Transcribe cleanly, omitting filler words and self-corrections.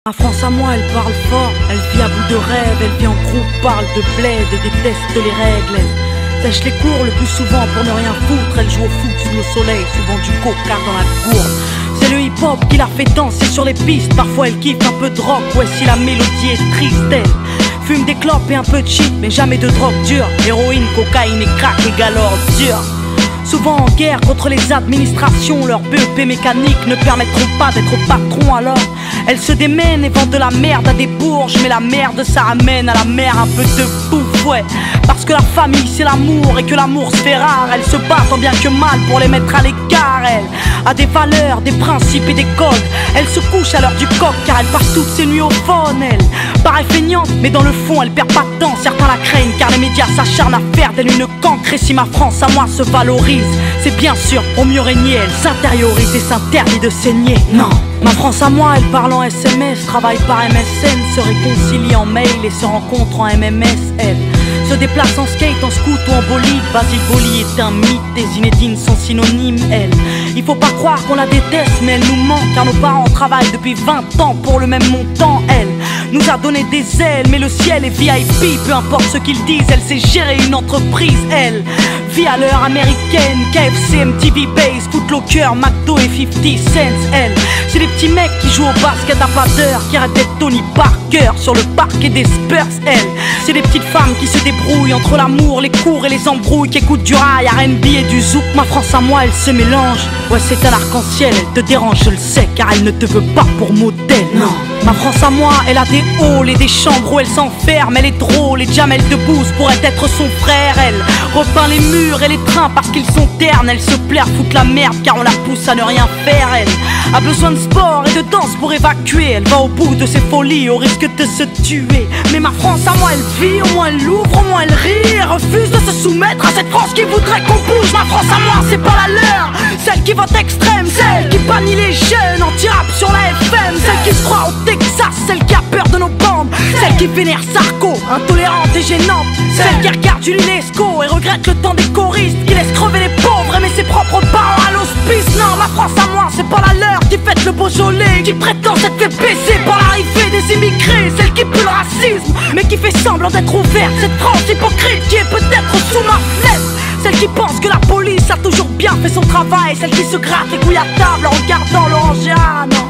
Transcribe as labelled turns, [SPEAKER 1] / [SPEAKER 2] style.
[SPEAKER 1] Ma France à moi, elle parle fort, elle vit à bout de rêve, elle vit en groupe, parle de bled et déteste les règles. Elle sèche les cours le plus souvent pour ne rien foutre, elle joue au foot sous le soleil, souvent du coca dans la gourde. C'est le hip-hop qui la fait danser sur les pistes, parfois elle kiffe un peu de rock, ouais si la mélodie est triste, elle fume des clopes et un peu de shit, mais jamais de drogue dure. Héroïne, cocaïne et crack égale ordure. Souvent en guerre contre les administrations, leurs BEP mécaniques ne permettront pas d'être patron. Alors elles se démènent et vendent de la merde à des bourges, mais la merde ça ramène à la mer un peu de bouffe, ouais. Parce que la famille c'est l'amour et que l'amour se fait rare, elles se battent tant bien que mal pour les mettre à l'écart. Elle a des valeurs, des principes et des codes, elle se couche à l'heure du coq car elle passe toutes ses nuits au phone. Elle paraît feignante mais dans le fond elle perd pas de temps, certains la craignent car les médias s'acharnent à faire d'elle une cancre. Et si ma France à moi se valorise, c'est bien sûr pour mieux régner, elle s'intériorise et s'interdit de saigner. Non, ma France à moi, elle parle en SMS, travaille par MSN, se réconcilie en mail et se rencontre en MMS. Elle se déplace en skate, en scoot ou en bolide. Basile Boli est un mythe, des Zinedine sont synonymes. Elle, il faut pas croire qu'on la déteste, mais elle nous manque car nos parents travaillent depuis 20 ans pour le même montant. Elle nous a donné des ailes, mais le ciel est VIP, peu importe ce qu'ils disent, elle sait gérer une entreprise. Elle vit à l'heure américaine, KFC, MTV Base, Footlocker, McDo et 50 cents. Elle, c'est les petits mecs qui jouent au basket à pas d'heure, qui arrêtent d'être Tony Parker sur le parquet des Spurs. Elle, c'est des petites femmes qui se débrouillent entre l'amour, les cours et les embrouilles, qui écoutent du rail, R&B et du zouk. Ma France à moi, elle se mélange, ouais c'est un arc-en-ciel, elle te dérange je le sais, car elle ne te veut pas pour modèle, non. Ma France à moi, elle a des halls et des chambres où elle s'enferme, elle est drôle et Jamel Debbouze pourrait être son frère. Elle repeint les murs et les trains parce qu'ils sont ternes, elle se plaît à foutre la merde car on la pousse à ne rien faire. Elle a besoin de sport et de danse pour évacuer, elle va au bout de ses folies au risque de se tuer. Mais ma France à moi, elle vit, au moins elle l'ouvre, au moins elle rit, elle refuse de se soumettre à cette France qui voudrait qu'on bouge. Ma France à moi, c'est pas la leur, celle qui vote extrême, celle qui bannit les jeunes, anti-rap sur la FM, celle qui se croit au Texas, celle qui a peur de nos bandes, celle qui vénère Sarko, intolérante et gênante, celle qui regarde Julie Lescaut et regrette le temps des choristes, qui laisse crever les pauvres, aimer ses propres parents à l'hospice. Non, ma France à moi, c'est pas la leur, qui fête le Beaujolais, qui prétend s'être fait baisser par l'arrivée des immigrés, celle qui pue le racisme, mais qui fait semblant d'être ouverte, cette France hypocrite qui est peut-être sous ma fenêtre, celle qui pense que la police a toujours bien fait son travail, celle qui se gratte les couilles à table en regardant l'orange. Ah non,